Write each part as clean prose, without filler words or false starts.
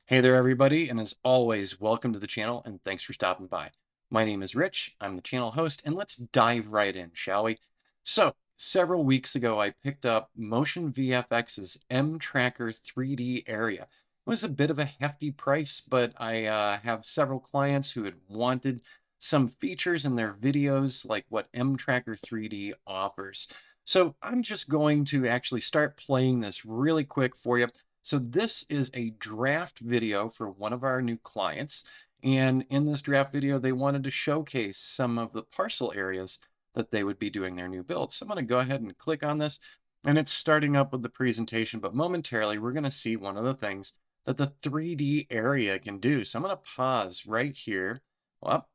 Hey there, everybody, and as always, welcome to the channel and thanks for stopping by. My name is Rich, I'm the channel host, and let's dive right in, shall we? So, several weeks ago, I picked up Motion VFX's MTracker 3D area. It was a bit of a hefty price, but I have several clients who had wanted some features in their videos like what MTracker 3D offers. So, I'm just going to actually start playing this really quick for you. So this is a draft video for one of our new clients. And in this draft video, they wanted to showcase some of the parcel areas that they would be doing their new build. So I'm going to go ahead and click on this. And it's starting up with the presentation, but momentarily we're going to see one of the things that the 3D area can do. So I'm going to pause right here. Well,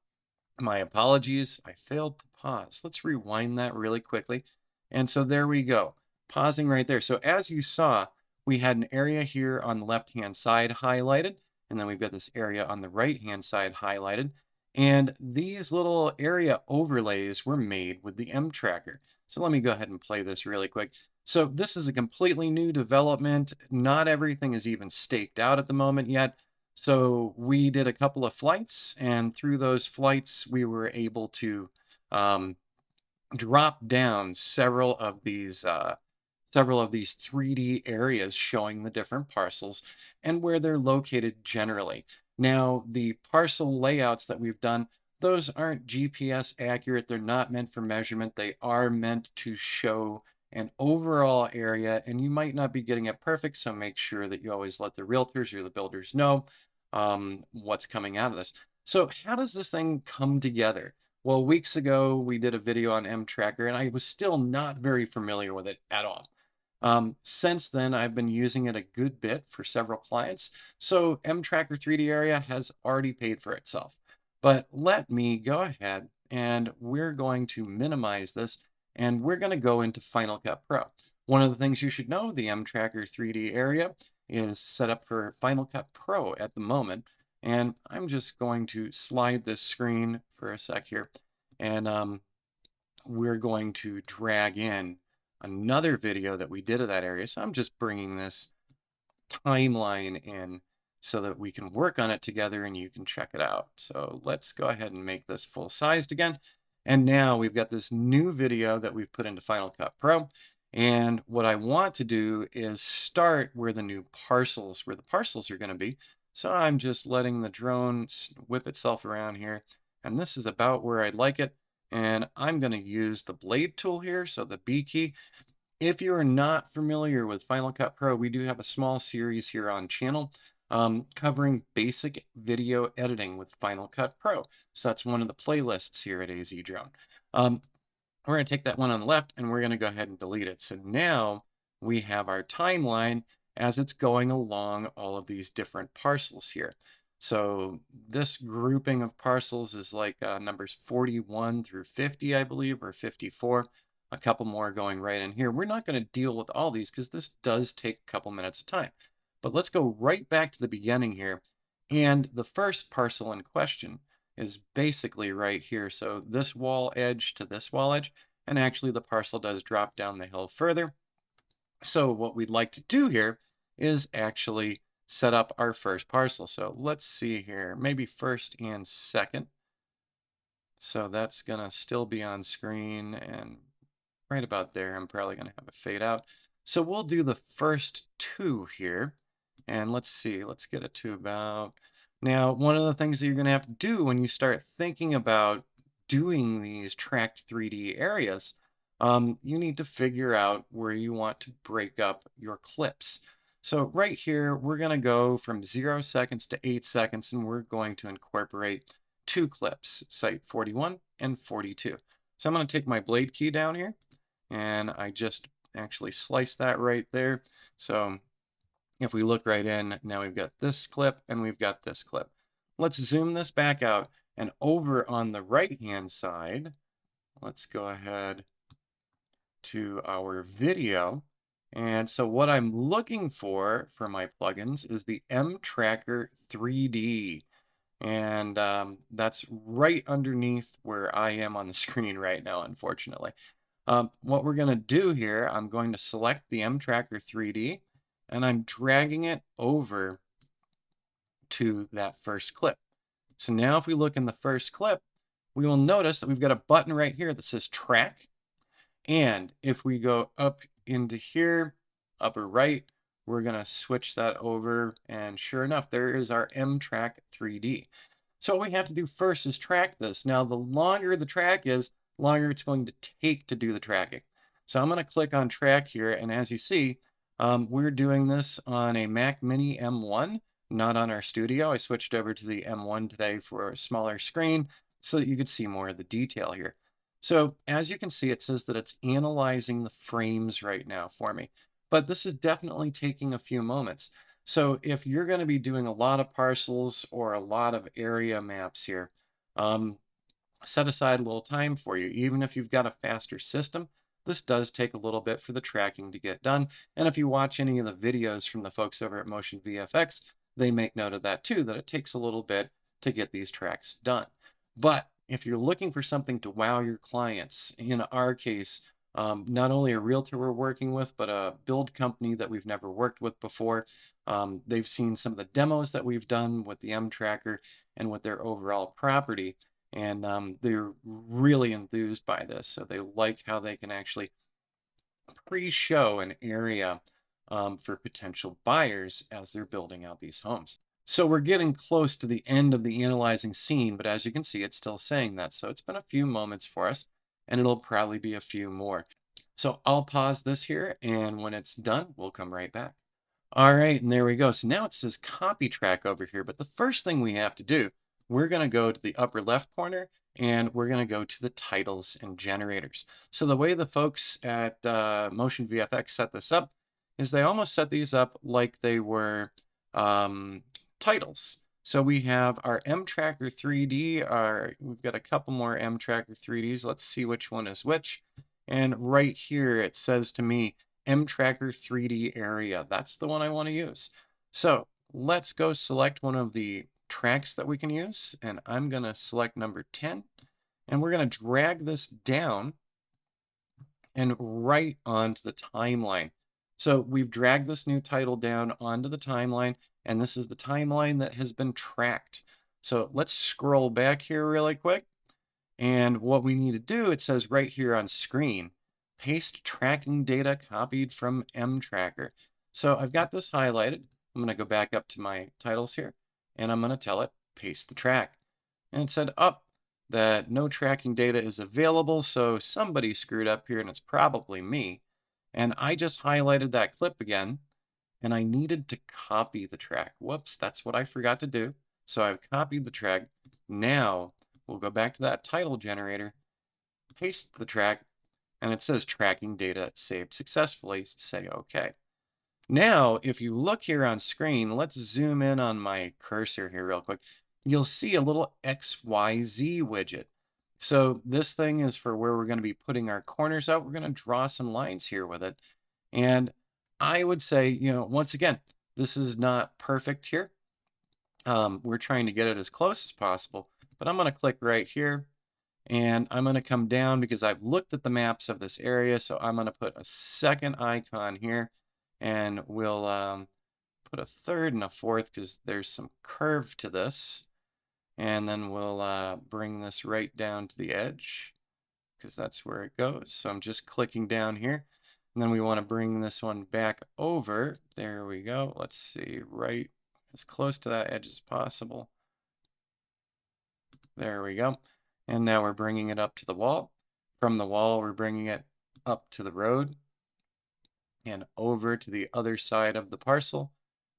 my apologies, I failed to pause. Let's rewind that really quickly. And so there we go, pausing right there. So as you saw, we had an area here on the left-hand side highlighted, and then we've got this area on the right-hand side highlighted. And these little area overlays were made with the MTracker. So let me go ahead and play this really quick. So this is a completely new development. Not everything is even staked out at the moment yet. So we did a couple of flights, and through those flights, we were able to um, drop down several of these 3D areas showing the different parcels and where they're located generally. Now, the parcel layouts that we've done, those aren't GPS accurate. They're not meant for measurement. They are meant to show an overall area, and you might not be getting it perfect, so make sure that you always let the realtors or the builders know what's coming out of this. So how does this thing come together? Well, weeks ago, we did a video on MTracker, and I was still not very familiar with it at all. Since then, I've been using it a good bit for several clients, so MTracker 3D area has already paid for itself. But let me go ahead and we're going to minimize this, and we're going to go into Final Cut Pro. One of the things you should know, the MTracker 3D area is set up for Final Cut Pro at the moment. And I'm just going to slide this screen for a sec here. And we're going to drag in another video that we did of that area. So I'm just bringing this timeline in so that we can work on it together and you can check it out. So let's go ahead and make this full sized again. And now we've got this new video that we've put into Final Cut Pro. And what I want to do is start where the parcels are going to be. So I'm just letting the drone whip itself around here. And this is about where I'd like it. And I'm going to use the blade tool here, so the B key. If you are not familiar with Final Cut Pro, we do have a small series here on channel covering basic video editing with Final Cut Pro. So that's one of the playlists here at AZ Drone. We're going to take that one on the left and we're going to go ahead and delete it. So now we have our timeline as it's going along all of these different parcels here. So this grouping of parcels is like numbers 41 through 50, I believe, or 54. A couple more going right in here. We're not going to deal with all these because this does take a couple minutes of time. But let's go right back to the beginning here. And the first parcel in question is basically right here. So this wall edge to this wall edge, and actually the parcel does drop down the hill further. So what we'd like to do here is actually set up our first parcel. So let's see here, maybe first and second. So that's gonna still be on screen, and right about there, I'm probably gonna have a fade out. So we'll do the first two here. And let's see, let's get it to about. Now, one of the things that you're gonna have to do when you start thinking about doing these tracked 3D areas, you need to figure out where you want to break up your clips. So right here, we're gonna go from 0 seconds to 8 seconds, and we're going to incorporate two clips, site 41 and 42. So I'm gonna take my blade key down here, and I just actually slice that right there. So if we look right in, now we've got this clip and we've got this clip. Let's zoom this back out, and over on the right-hand side, let's go ahead to our video. And so what I'm looking for my plugins is the MTracker 3D. And that's right underneath where I am on the screen right now, unfortunately. What we're going to do here, I'm going to select the MTracker 3D, and I'm dragging it over to that first clip. So now if we look in the first clip, we will notice that we've got a button right here that says track. And if we go up into here, upper right, we're going to switch that over. And sure enough, there is our MTrack 3D. So what we have to do first is track this. Now, the longer the track is, longer it's going to take to do the tracking. So I'm going to click on track here. And as you see, we're doing this on a Mac Mini M1, not on our studio. I switched over to the M1 today for a smaller screen so that you could see more of the detail here. So as you can see, it says that it's analyzing the frames right now for me, but this is definitely taking a few moments. So if you're going to be doing a lot of parcels or a lot of area maps here, set aside a little time for you. Even if you've got a faster system, this does take a little bit for the tracking to get done. And if you watch any of the videos from the folks over at Motion VFX, they make note of that too, that it takes a little bit to get these tracks done. But if you're looking for something to wow your clients, in our case, not only a realtor we're working with, but a build company that we've never worked with before. They've seen some of the demos that we've done with the MTracker and with their overall property. And they're really enthused by this. So they like how they can actually pre-show an area for potential buyers as they're building out these homes. So we're getting close to the end of the analyzing scene, but as you can see, it's still saying that. So it's been a few moments for us, and it'll probably be a few more. So I'll pause this here, and when it's done, we'll come right back. All right, and there we go. So now it says copy track over here, but the first thing we have to do, we're going to go to the upper left corner, and we're going to go to the titles and generators. So the way the folks at Motion VFX set this up is they almost set these up like they were titles. So we have our MTracker 3D, we've got a couple more MTracker 3Ds. Let's see which one is which. And right here, it says to me, MTracker 3D area. That's the one I want to use. So let's go select one of the tracks that we can use. And I'm going to select number 10. And we're going to drag this down and right onto the timeline. So we've dragged this new title down onto the timeline, and this is the timeline that has been tracked. So let's scroll back here really quick. And what we need to do, it says right here on screen, paste tracking data copied from MTracker. So I've got this highlighted. I'm going to go back up to my titles here, and I'm going to tell it, paste the track. And it said, that no tracking data is available, so somebody screwed up here, and it's probably me. And I just highlighted that clip again, and I needed to copy the track. Whoops, that's what I forgot to do. So I've copied the track. Now we'll go back to that title generator, paste the track, and it says tracking data saved successfully. Say OK. Now, if you look here on screen, let's zoom in on my cursor here real quick. You'll see a little XYZ widget. So this thing is for where we're going to be putting our corners out. We're going to draw some lines here with it. And I would say, once again, this is not perfect here. We're trying to get it as close as possible, but I'm going to click right here and I'm going to come down because I've looked at the maps of this area. So I'm going to put a second icon here and we'll put a third and a fourth because there's some curve to this. And then we'll bring this right down to the edge because that's where it goes. So I'm just clicking down here. And then we want to bring this one back over. There we go. Let's see, right as close to that edge as possible. There we go. And now we're bringing it up to the wall. From the wall, we're bringing it up to the road and over to the other side of the parcel.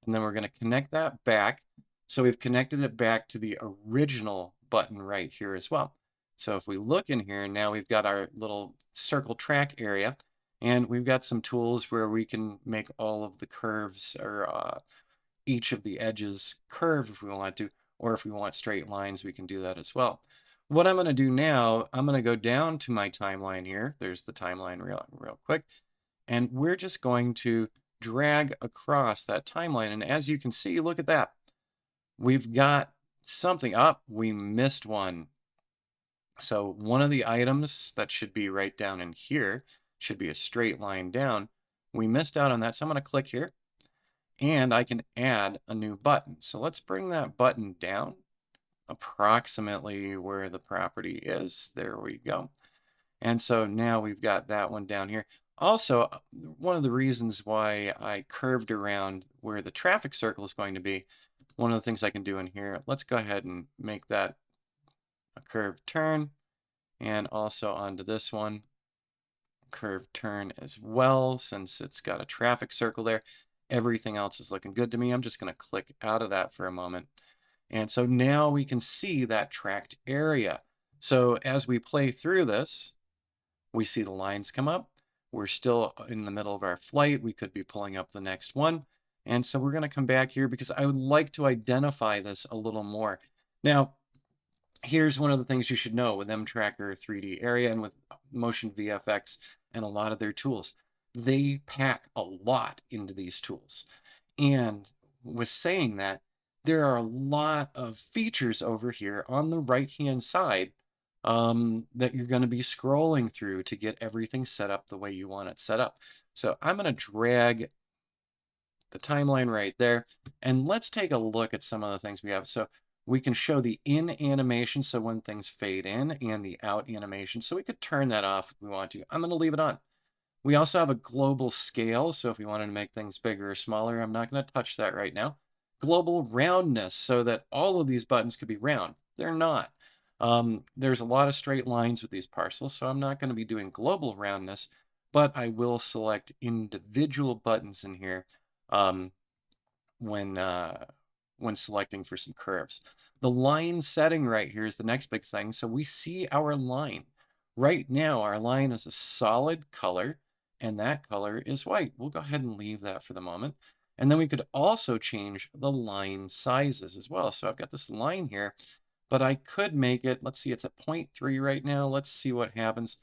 And then we're going to connect that back. So we've connected it back to the original button right here as well. So if we look in here, now we've got our little circle track area, and we've got some tools where we can make all of the curves or each of the edges curve if we want to, or if we want straight lines, we can do that as well. What I'm going to do now, I'm going to go down to my timeline here. There's the timeline real quick. And we're just going to drag across that timeline. And as you can see, look at that. We've got something up. We missed one. So one of the items that should be right down in here should be a straight line down. We missed out on that. So I'm going to click here. and I can add a new button. So let's bring that button down approximately where the property is. There we go. And so now we've got that one down here. Also, one of the reasons why I curved around where the traffic circle is going to be, one of the things I can do in here, let's go ahead and make that a curved turn, and also onto this one, curved turn as well, since it's got a traffic circle there. Everything else is looking good to me. I'm just going to click out of that for a moment. And so now we can see that tracked area. So as we play through this, we see the lines come up. We're still in the middle of our flight. We could be pulling up the next one. And so we're going to come back here because I would like to identify this a little more. Now, here's one of the things you should know with MTracker 3D Area and with Motion VFX and a lot of their tools. They pack a lot into these tools. And with saying that, there are a lot of features over here on the right-hand side that you're going to be scrolling through to get everything set up the way you want it set up. So I'm going to drag the timeline right there, and let's take a look at some of the things we have. So we can show the in animation, so when things fade in, and the out animation. So we could turn that off if we want to. I'm going to leave it on. We also have a global scale, so if we wanted to make things bigger or smaller, I'm not going to touch that right now. Global roundness, so that all of these buttons could be round. They're not. There's a lot of straight lines with these parcels, so I'm not going to be doing global roundness, but I will select individual buttons in here um, when selecting for some curves. The line setting right here is the next big thing. So we see our line. Right now, our line is a solid color, and that color is white. We'll go ahead and leave that for the moment. And then we could also change the line sizes as well. So I've got this line here, but I could make it, let's see, it's at 0.3 right now. Let's see what happens.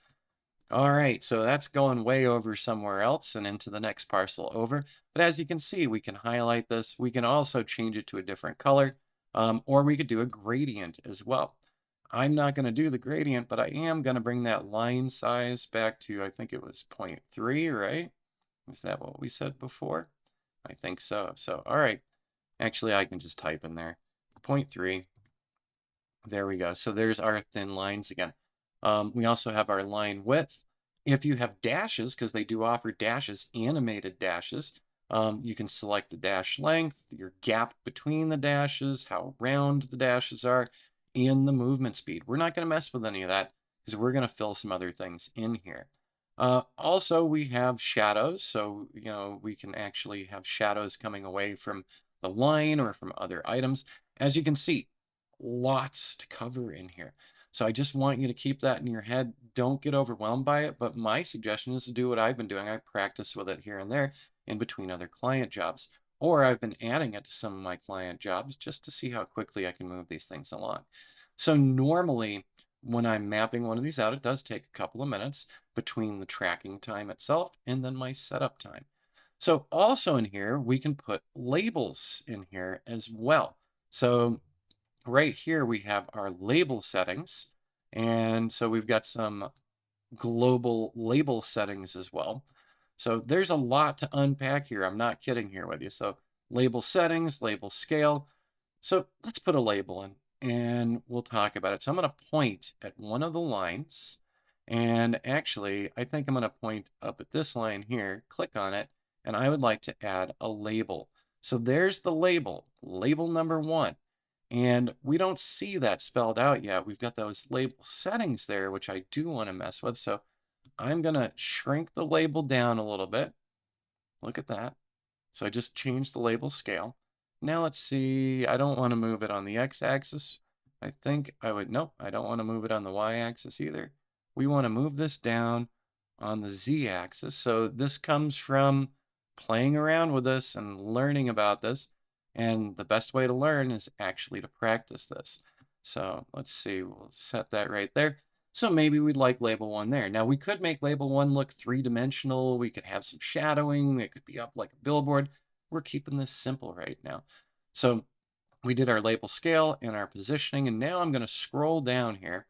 All right, so that's going way over somewhere else and into the next parcel over. But as you can see, we can highlight this. We can also change it to a different color, or we could do a gradient as well. I'm not going to do the gradient, but I am going to bring that line size back to, I think it was 0.3, right? Is that what we said before? I think so. So, all right. Actually, I can just type in there 0.3. There we go. So there's our thin lines again. We also have our line width. If you have dashes, because they do offer dashes, animated dashes, you can select the dash length, your gap between the dashes, how round the dashes are, and the movement speed. We're not going to mess with any of that because we're going to fill some other things in here. Also, we have shadows. So, we can actually have shadows coming away from the line or from other items. As you can see, lots to cover in here. So I just want you to keep that in your head. Don't get overwhelmed by it. But my suggestion is to do what I've been doing. I practice with it here and there in between other client jobs. Or I've been adding it to some of my client jobs just to see how quickly I can move these things along. So normally when I'm mapping one of these out, it does take a couple of minutes between the tracking time itself and then my setup time. So also in here, we can put labels in here as well. So right here, we have our label settings. And so we've got some global label settings as well. So there's a lot to unpack here. I'm not kidding here with you. So label settings, label scale. So let's put a label in and we'll talk about it. So I'm going to point at one of the lines. And actually, I think I'm going to point up at this line here, click on it, and I would like to add a label. So there's the label, label number 1. And we don't see that spelled out yet. We've got those label settings there, which I do want to mess with. So I'm going to shrink the label down a little bit. Look at that. So I just changed the label scale. Now let's see. I don't want to move it on the x-axis. I think I would, nope, I don't want to move it on the y-axis either. We want to move this down on the z-axis. So this comes from playing around with this and learning about this. And the best way to learn is actually to practice this. So let's see, we'll set that right there. So maybe we'd like label 1 there. Now we could make label 1 look 3-dimensional. We could have some shadowing. It could be up like a billboard. We're keeping this simple right now. So we did our label scale and our positioning, and now I'm going to scroll down here,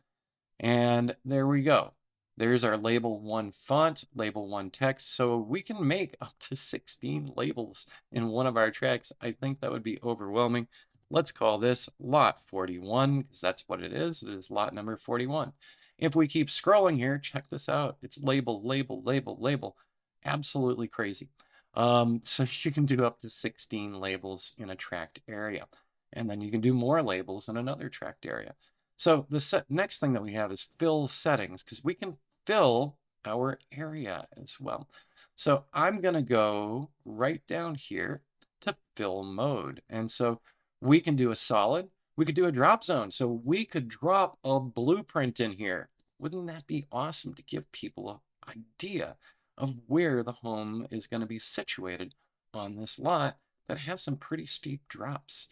and there we go. There's our label 1 font, label 1 text. So we can make up to 16 labels in one of our tracks. I think that would be overwhelming. Let's call this lot 41 because that's what it is. It is lot number 41. If we keep scrolling here, check this out. It's label, label, label, label. Absolutely crazy. So you can do up to 16 labels in a tracked area. And then you can do more labels in another tracked area. So the next thing that we have is fill settings because we can fill our area as well. So I'm going to go right down here to fill mode. And so we can do a solid, we could do a drop zone. So we could drop a blueprint in here. Wouldn't that be awesome to give people an idea of where the home is going to be situated on this lot that has some pretty steep drops?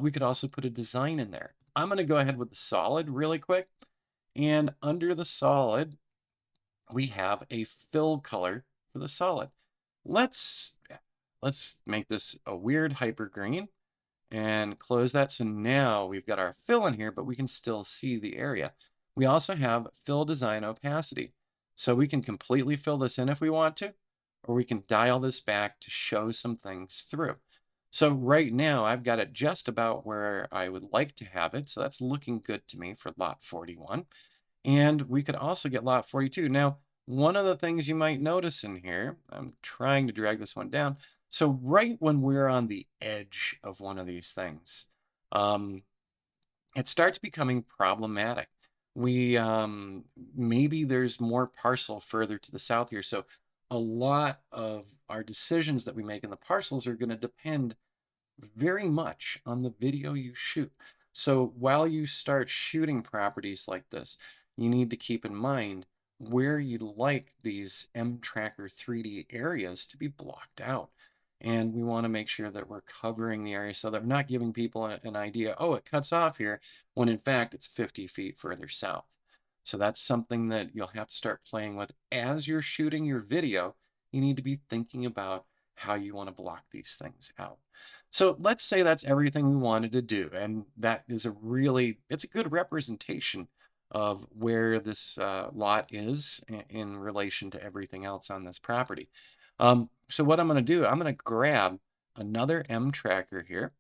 We could also put a design in there. I'm going to go ahead with the solid really quick. And under the solid, we have a fill color for the solid. Let's make this a weird hyper green and close that. So now we've got our fill in here, but we can still see the area. We also have fill design opacity. So we can completely fill this in if we want to, or we can dial this back to show some things through. So right now I've got it just about where I would like to have it. So that's looking good to me for lot 41. And we could also get lot 42. Now, one of the things you might notice in here, I'm trying to drag this one down. So right when we're on the edge of one of these things, it starts becoming problematic. We maybe there's more parcel further to the south here. So a lot of our decisions that we make in the parcels are going to depend very much on the video you shoot. So while you start shooting properties like this, you need to keep in mind where you'd like these MTracker 3D areas to be blocked out. And we want to make sure that we're covering the area so that we're not giving people an idea, oh, it cuts off here, when in fact it's 50 feet further south. So that's something that you'll have to start playing with as you're shooting your video. You need to be thinking about how you want to block these things out. So let's say that's everything we wanted to do. And that is it's a good representation of where this lot is in relation to everything else on this property. So what I'm going to do, I'm going to grab another MTracker here.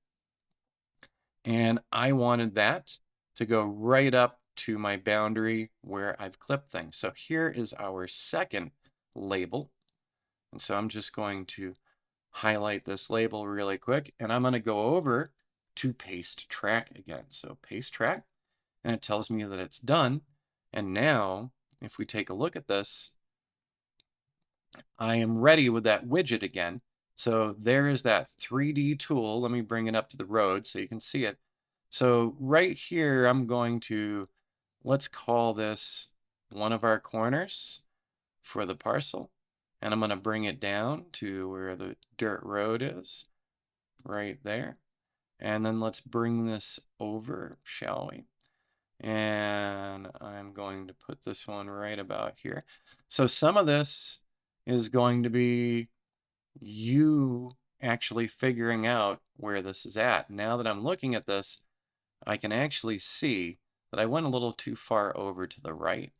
And I wanted that to go right up to my boundary where I've clipped things. So here is our second label. And so I'm just going to highlight this label really quick, and I'm going to go over to paste track again. So paste track, and it tells me that it's done. And now, if we take a look at this, I am ready with that widget again. So there is that 3D tool. Let me bring it up to the road so you can see it. So right here, I'm going to, let's call this one of our corners for the parcel. And I'm going to bring it down to where the dirt road is, right there. And then let's bring this over, shall we? And I'm going to put this one right about here. So some of this is going to be you actually figuring out where this is at. Now that I'm looking at this, I can actually see that I went a little too far over to the right.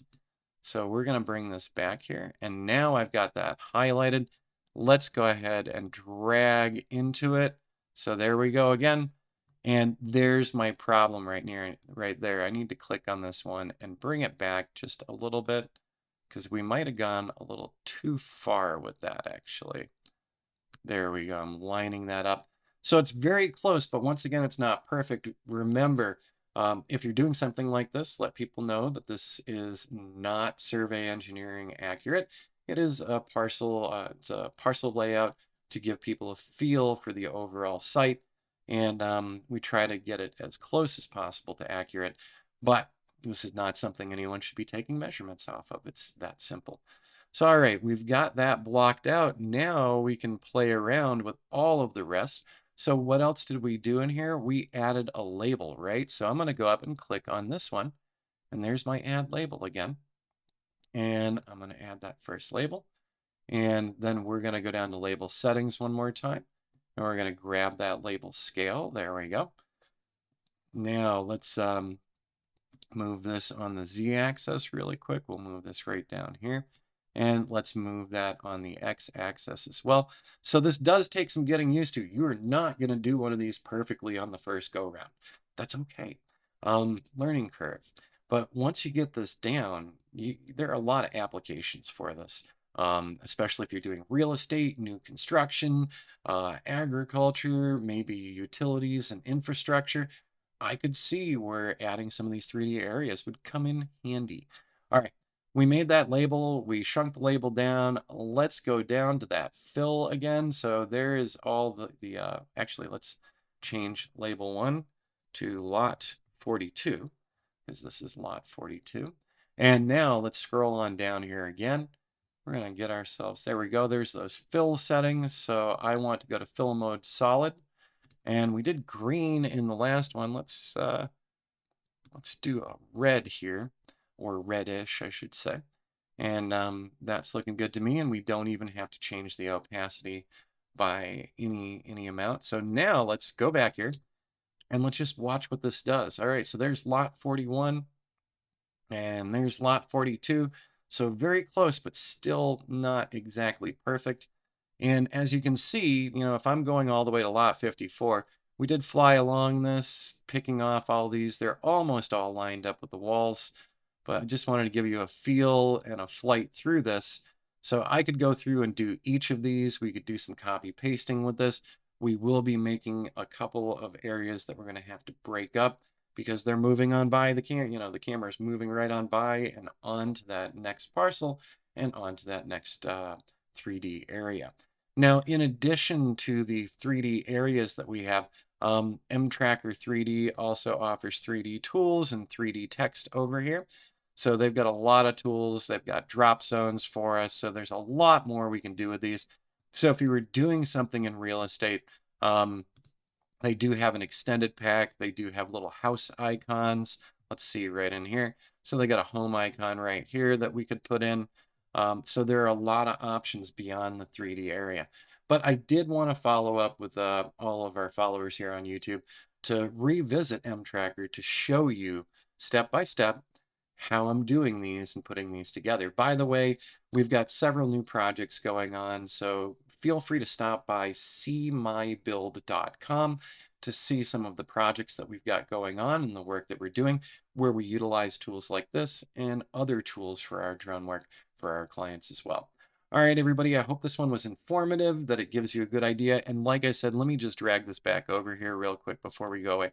So we're going to bring this back here. And now I've got that highlighted. Let's go ahead and drag into it. So there we go again. And there's my problem right there. I need to click on this one and bring it back just a little bit because we might have gone a little too far with that actually. There we go. I'm lining that up. So it's very close, but once again, it's not perfect. Remember, if you're doing something like this, let people know that this is not survey engineering accurate. It is a parcel, it's a parcel layout to give people a feel for the overall site. And we try to get it as close as possible to accurate, but this is not something anyone should be taking measurements off of. It's that simple. So, all right, we've got that blocked out. Now we can play around with all of the rest. So what else did we do in here? We added a label, right? So I'm going to go up and click on this one. And there's my add label again. And I'm going to add that first label. And then we're going to go down to label settings one more time. And we're going to grab that label scale. There we go. Now let's Move this on the z-axis really quick. We'll move this right down here. And let's move that on the x-axis as well. So this does take some getting used to. You are not going to do one of these perfectly on the first go round. That's okay. Learning curve. But once you get this down, there are a lot of applications for this, especially if you're doing real estate, new construction, agriculture, maybe utilities and infrastructure. I could see where adding some of these 3D areas would come in handy. All right, we made that label, we shrunk the label down. Let's go down to that fill again. So there is all actually, let's change label 1 to lot 42, because this is lot 42. And now let's scroll on down here again. We're going to get ourselves, there we go. There's those fill settings. So I want to go to fill mode solid. And we did green in the last one. Let's do a red here, or reddish, I should say. And that's looking good to me. And we don't even have to change the opacity by any amount. So now let's go back here and let's just watch what this does. All right, so there's lot 41 and there's lot 42. So very close, but still not exactly perfect. And as you can see, if I'm going all the way to lot 54, we did fly along this, picking off all these. They're almost all lined up with the walls, but I just wanted to give you a feel and a flight through this. So I could go through and do each of these. We could do some copy pasting with this. We will be making a couple of areas that we're going to have to break up because they're moving on by the camera. The camera's moving right on by and onto that next parcel and onto that next 3D area. Now, in addition to the 3D areas that we have, MTracker 3D also offers 3D tools and 3D text over here. So they've got a lot of tools. They've got drop zones for us. So there's a lot more we can do with these. So if you were doing something in real estate, they do have an extended pack. They do have little house icons. Let's see right in here. So they got a home icon right here that we could put in. So there are a lot of options beyond the 3D area. But I did want to follow up with all of our followers here on YouTube to revisit MTracker to show you step by step how I'm doing these and putting these together. By the way, we've got several new projects going on, so feel free to stop by seemybuild.com to see some of the projects that we've got going on and the work that we're doing, where we utilize tools like this and other tools for our drone work for our clients as well. All right, everybody, I hope this one was informative, that it gives you a good idea. And like I said, let me just drag this back over here real quick before we go away.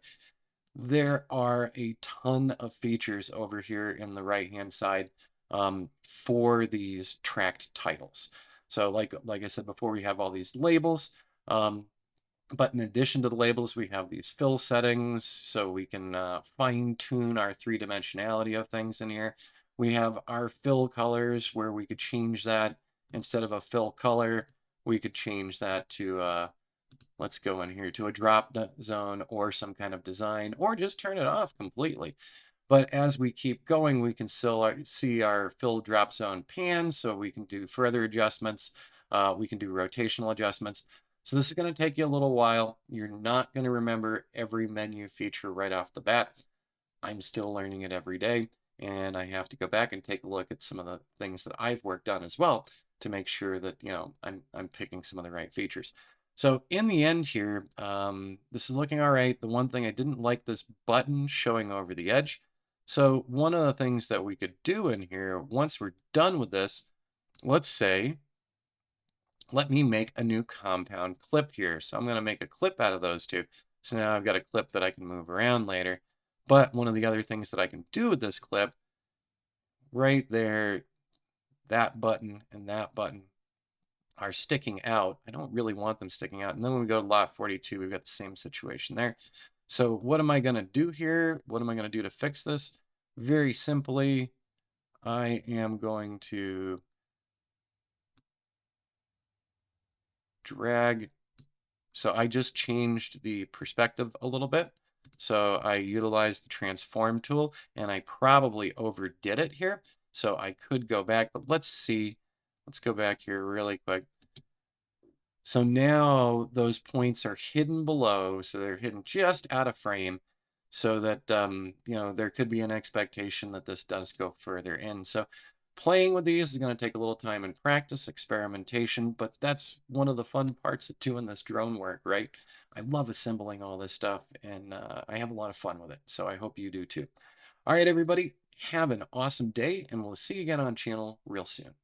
There are a ton of features over here in the right-hand side for these tracked titles. So like I said before, we have all these labels. But in addition to the labels, we have these fill settings, so we can fine tune our three-dimensionality of things in here. We have our fill colors where we could change that. Instead of a fill color, we could change that to, let's go in here to a drop zone or some kind of design, or just turn it off completely. But as we keep going, we can still see our fill drop zone pan, so we can do further adjustments. We can do rotational adjustments. So this is going to take you a little while. You're not going to remember every menu feature right off the bat. I'm still learning it every day, and I have to go back and take a look at some of the things that I've worked on as well to make sure that I'm picking some of the right features. So in the end here, this is looking all right. The one thing I didn't like, this button showing over the edge. So one of the things that we could do in here, once we're done with this, let's say, let me make a new compound clip here. So I'm going to make a clip out of those two. So now I've got a clip that I can move around later. But one of the other things that I can do with this clip, right there, that button and that button are sticking out. I don't really want them sticking out. And then when we go to lot 42, we've got the same situation there. So what am I going to do here? What am I going to do to fix this? Very simply, I am going to drag. So I just changed the perspective a little bit. So I utilized the transform tool and I probably overdid it here. So I could go back, but let's see. Let's go back here really quick. So now those points are hidden below. So they're hidden just out of frame. so that, there could be an expectation that this does go further in. So playing with these is going to take a little time and practice, experimentation, but that's one of the fun parts of doing this drone work, right? I love assembling all this stuff, and I have a lot of fun with it. So I hope you do too. All right, everybody, have an awesome day, and we'll see you again on channel real soon.